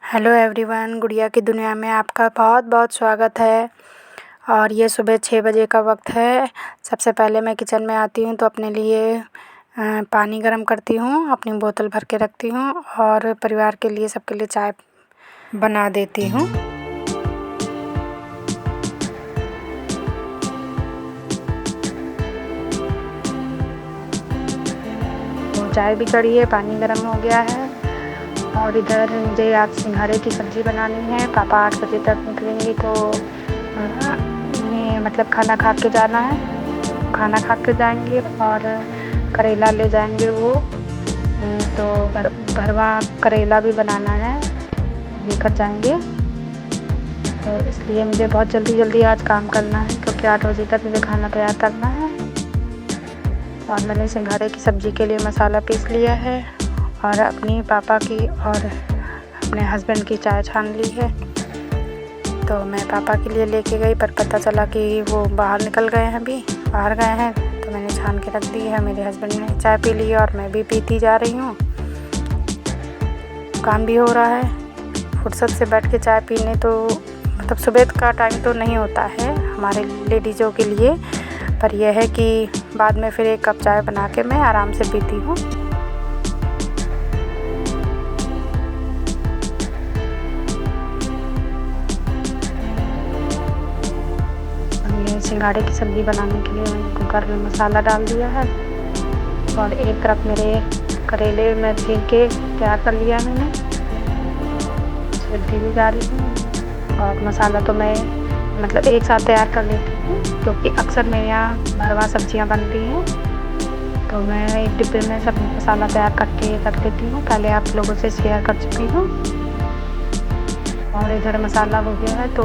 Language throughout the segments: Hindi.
हेलो एवरीवन, गुड़िया की दुनिया में आपका बहुत बहुत स्वागत है। और ये सुबह 6 बजे का वक्त है। सबसे पहले मैं किचन में आती हूँ तो अपने लिए पानी गर्म करती हूँ, अपनी बोतल भर के रखती हूँ और परिवार के लिए सबके लिए चाय बना देती हूँ। तो चाय भी चढ़ी है, पानी गर्म हो गया है और इधर मुझे आज सिंघाड़े की सब्ज़ी बनानी है। पापा 8 बजे तक निकलेंगे तो उन्हें मतलब खाना खा के जाना है, खाना खा के जाएंगे और करेला ले जाएंगे वो। तो भरवा करेला भी बनाना है, लेकर जाएंगे। तो इसलिए मुझे बहुत जल्दी आज काम करना है क्योंकि 8 बजे तक मुझे खाना तैयार करना है। और मैंने सिंघाड़े की सब्ज़ी के लिए मसाला पीस लिया है और अपनी पापा की और अपने हस्बैंड की चाय छान ली है। तो मैं पापा के लिए लेके गई पर पता चला कि वो बाहर निकल गए हैं, अभी बाहर गए हैं। तो मैंने छान के रख दी है। मेरे हस्बैंड ने चाय पी ली और मैं भी पीती जा रही हूँ। काम भी हो रहा है। फुर्सत से बैठ के चाय पीने तो मतलब सुबह का टाइम तो नहीं होता है हमारे लेडीज़ों के लिए, पर यह है कि बाद में फिर 1 कप चाय बना के मैं आराम से पीती हूँ। सिंघाड़े की सब्ज़ी बनाने के लिए मैंने कुकर में मसाला डाल दिया है और एक तरफ मेरे करेले में छील के तैयार कर लिया मैंने, छिलती भी जा रही हूँ। और मसाला तो मैं मतलब एक साथ तैयार कर लेती हूँ क्योंकि अक्सर मेरे यहाँ भरवा सब्जियाँ बनती हैं तो मैं एक डिब्बे में सब मसाला तैयार करके रख लेती हूँ। पहले आप लोगों से शेयर कर चुकी हूँ। और इधर मसाला हो गया है तो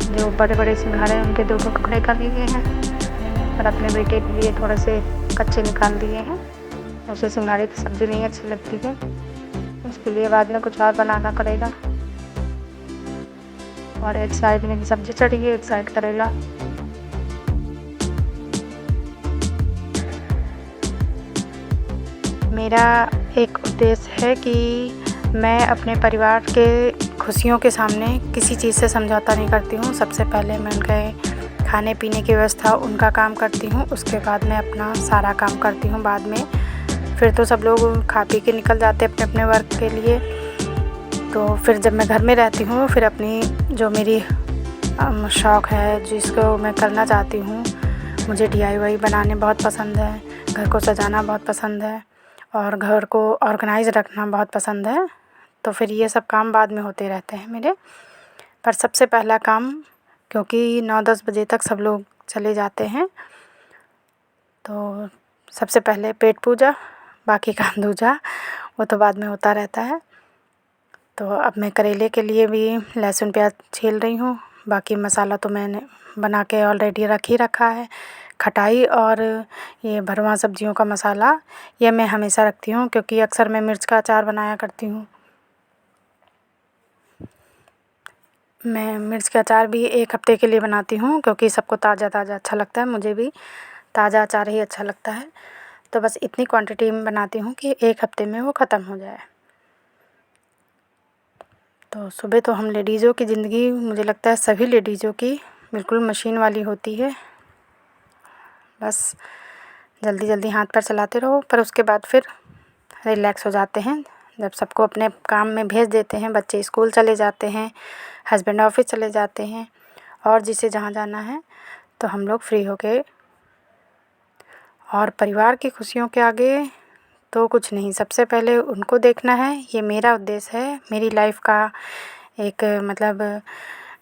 जो बड़े बड़े सिंघाड़े उनके 2 टुकड़े कर लिए हैं और अपने बेटे के लिए थोड़े से कच्चे निकाल दिए हैं। उसे सिंघाड़े की सब्ज़ी नहीं अच्छी लगती है, उसके लिए बाद में कुछ और बनाना पड़ेगा। और एक साइड में सब्ज़ी चढ़ी है, एक साइड करेला। मेरा एक उद्देश्य है कि मैं अपने परिवार के खुशियों के सामने किसी चीज़ से समझौता नहीं करती हूँ। सबसे पहले मैं उनके खाने पीने की व्यवस्था, उनका काम करती हूँ, उसके बाद मैं अपना सारा काम करती हूँ। बाद में फिर तो सब लोग खा पी के निकल जाते हैं अपने अपने वर्क के लिए। तो फिर जब मैं घर में रहती हूँ फिर अपनी जो मेरी शौक़ है जिसको मैं करना चाहती हूँ, मुझे DIY बनाने बहुत पसंद है, घर को सजाना बहुत पसंद है और घर को ऑर्गेनाइज़ रखना बहुत पसंद है। तो फिर ये सब काम बाद में होते रहते हैं मेरे। पर सबसे पहला काम, क्योंकि 9-10 बजे तक सब लोग चले जाते हैं, तो सबसे पहले पेट पूजा, बाकी काम दूजा, वो तो बाद में होता रहता है। तो अब मैं करेले के लिए भी लहसुन प्याज छील रही हूँ। बाकी मसाला तो मैंने बना के ऑलरेडी रख ही रखा है। खटाई और ये भरवा सब्जियों का मसाला ये मैं हमेशा रखती हूँ क्योंकि अक्सर मैं मिर्च का अचार बनाया करती हूँ। मैं मिर्च का अचार भी 1 हफ़्ते के लिए बनाती हूँ क्योंकि सबको ताज़ा ताज़ा अच्छा लगता है, मुझे भी ताज़ा अचार ही अच्छा लगता है। तो बस इतनी क्वांटिटी में बनाती हूँ कि 1 हफ़्ते में वो ख़त्म हो जाए। तो सुबह तो हम लेडीज़ों की ज़िंदगी, मुझे लगता है सभी लेडीज़ों की बिल्कुल मशीन वाली होती है। बस जल्दी हाथ पैर चलाते रहो, पर उसके बाद फिर रिलैक्स हो जाते हैं जब सबको अपने काम में भेज देते हैं। बच्चे स्कूल चले जाते हैं, हस्बैंड ऑफिस चले जाते हैं और जिसे जहाँ जाना है तो हम लोग फ्री हो गए। और परिवार की खुशियों के आगे तो कुछ नहीं, सबसे पहले उनको देखना है। ये मेरा उद्देश्य है, मेरी लाइफ का एक मतलब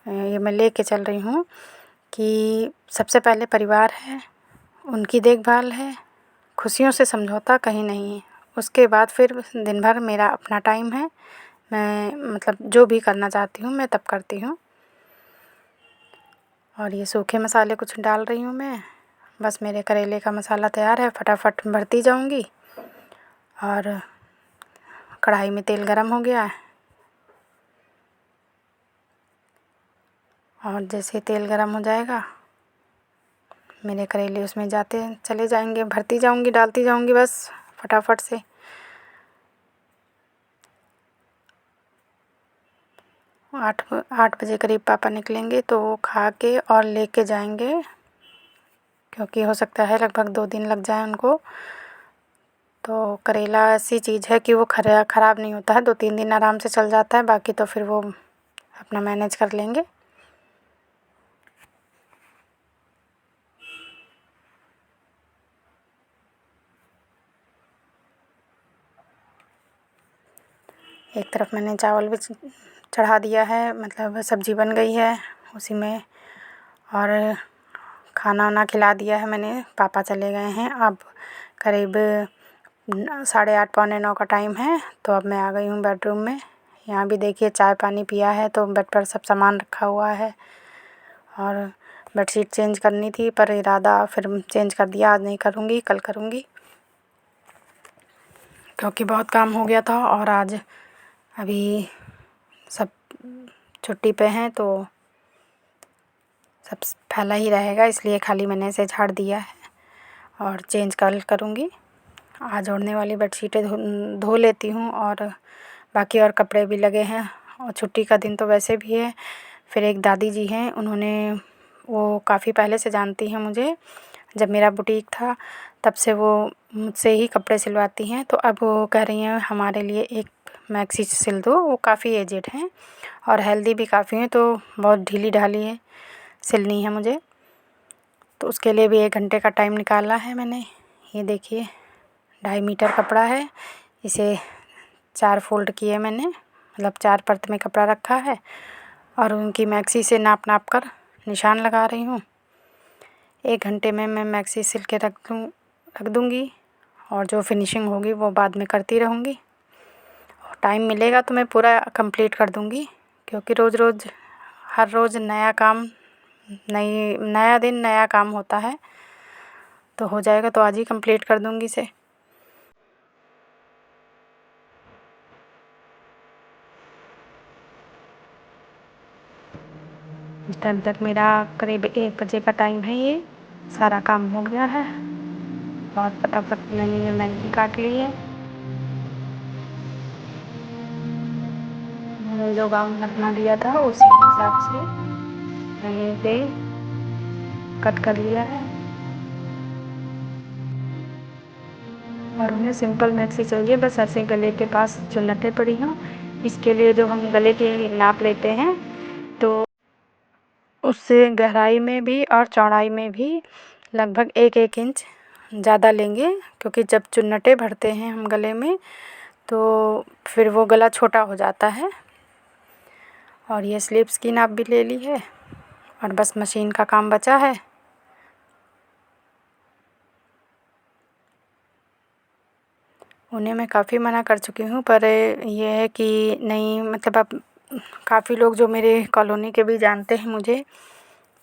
ये मैं लेके चल रही हूँ कि सबसे पहले परिवार है, उनकी देखभाल है, खुशियों से समझौता कहीं नहीं है। उसके बाद फिर दिन भर मेरा अपना टाइम है, मैं मतलब जो भी करना चाहती हूँ मैं तब करती हूँ। और ये सूखे मसाले कुछ डाल रही हूँ मैं। बस मेरे करेले का मसाला तैयार है, फटाफट भरती जाऊँगी। और कढ़ाई में तेल गरम हो गया है और जैसे तेल गरम हो जाएगा मेरे करेले उसमें जाते चले जाएंगे, भरती जाऊंगी, डालती जाऊंगी बस फटाफट से। 8 बजे करीब पापा निकलेंगे तो वो खा के और लेके जाएंगे, क्योंकि हो सकता है लगभग 2 दिन लग जाए उनको। तो करेला ऐसी चीज़ है कि वो ख़राब नहीं होता है, 2-3 दिन आराम से चल जाता है, बाकी तो फिर वो अपना मैनेज कर लेंगे। एक तरफ मैंने चावल भी चढ़ा दिया है, मतलब सब्ज़ी बन गई है उसी में, और खाना वाना खिला दिया है मैंने। पापा चले गए हैं, अब करीब 8:30 पौने 9 का टाइम है। तो अब मैं आ गई हूँ बेडरूम में। यहाँ भी देखिए चाय पानी पिया है, तो बेड पर सब सामान रखा हुआ है और बेडशीट चेंज करनी थी, पर इरादा फिर चेंज कर दिया, आज नहीं करूँगी, कल करूँगी, क्योंकि बहुत काम हो गया था और आज अभी सब छुट्टी पे हैं तो सब फैला ही रहेगा, इसलिए खाली मैंने इसे झाड़ दिया है और चेंज कल करूँगी। आज ओढ़ने वाली बेडशीटें धो लेती हूँ और बाकी और कपड़े भी लगे हैं, और छुट्टी का दिन तो वैसे भी है। फिर एक दादी जी हैं, वो काफ़ी पहले से जानती हैं मुझे, जब मेरा बुटीक था तब से वो मुझसे ही कपड़े सिलवाती हैं। तो अब वो कह रही हैं हमारे लिए एक मैक्सी सिल दो। वो काफ़ी एजेड हैं और हेल्दी भी काफ़ी हैं, तो बहुत ढीली ढाली है सिलनी है मुझे, तो उसके लिए भी 1 घंटे का टाइम निकाला है मैंने। ये देखिए 2.5 मीटर कपड़ा है, इसे 4 फोल्ड किए मैंने, मतलब 4 परत में कपड़ा रखा है और उनकी मैक्सी से नाप कर निशान लगा रही हूँ। 1 घंटे में मैं मैक्सी सिल के रख दूँगी और जो फिनिशिंग होगी वो बाद में करती रहूँगी। और टाइम मिलेगा तो मैं पूरा कंप्लीट कर दूँगी, क्योंकि हर रोज़ नया काम, नया दिन नया काम होता है, तो हो जाएगा तो आज ही कंप्लीट कर दूँगी इसे। तब तक मेरा करीब 1 बजे का टाइम है, ये सारा काम हो गया है और फटाफट मैंने मैगी काट ली है। मैंने जो गाउन अपना लिया था उसी हिसाब से मैंने इसे कट कर लिया है, और उन्हें सिंपल मैक्सी चाहिए, बस ऐसे गले के पास जो लटें पड़ी हों। इसके लिए जो हम गले की नाप लेते हैं तो उससे गहराई में भी और चौड़ाई में भी लगभग 1-1 इंच ज़्यादा लेंगे, क्योंकि जब चुन्नटें भरते हैं हम गले में तो फिर वो गला छोटा हो जाता है। और ये स्लीव्स की नाप भी ले ली है और बस मशीन का काम बचा है। उन्हें मैं काफ़ी मना कर चुकी हूँ, पर ये है कि नहीं, मतलब अब काफ़ी लोग जो मेरे कॉलोनी के भी जानते हैं मुझे,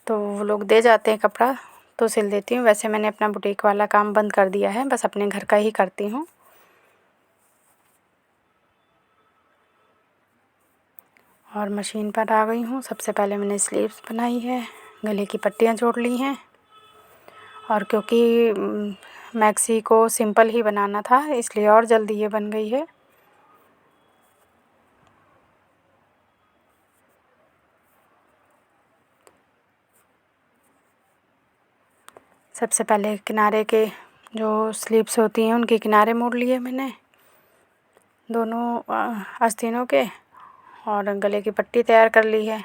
तो वो लोग दे जाते हैं कपड़ा, तो सिल देती हूँ। वैसे मैंने अपना बुटीक वाला काम बंद कर दिया है, बस अपने घर का ही करती हूँ। और मशीन पर आ गई हूँ। सबसे पहले मैंने स्लीव्स बनाई है, गले की पट्टियाँ जोड़ ली हैं, और क्योंकि मैक्सी को सिंपल ही बनाना था इसलिए और जल्दी ये बन गई है। सबसे पहले किनारे के जो स्लीव्स होती हैं उनके किनारे मोड़ लिए मैंने दोनों आस्तीनों के, और गले की पट्टी तैयार कर ली है।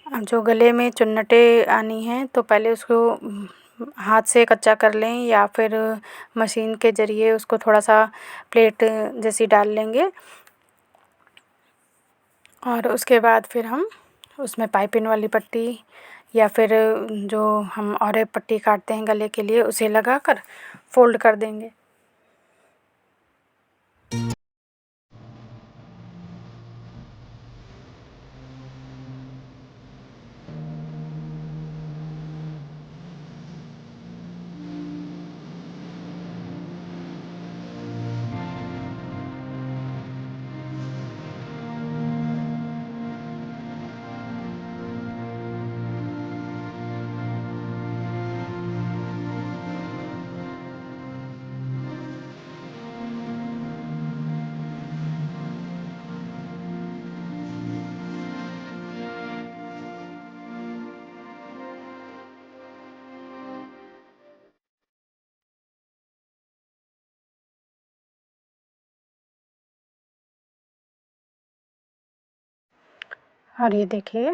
जो गले में चुन्नटें आनी हैं तो पहले उसको हाथ से कच्चा कर लें, या फिर मशीन के ज़रिए उसको थोड़ा सा प्लेट जैसी डाल लेंगे, और उसके बाद फिर हम उसमें पाइपिंग वाली पट्टी या फिर जो हम और पट्टी काटते हैं गले के लिए उसे लगाकर फ़ोल्ड कर देंगे। और ये देखिए,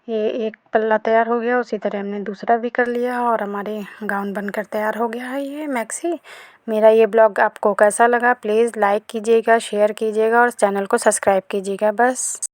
ये एक पल्ला तैयार हो गया, उसी तरह हमने दूसरा भी कर लिया और हमारे गाउन बनकर तैयार हो गया है ये मैक्सी। मेरा ये ब्लॉग आपको कैसा लगा प्लीज़ लाइक कीजिएगा, शेयर कीजिएगा और चैनल को सब्सक्राइब कीजिएगा बस।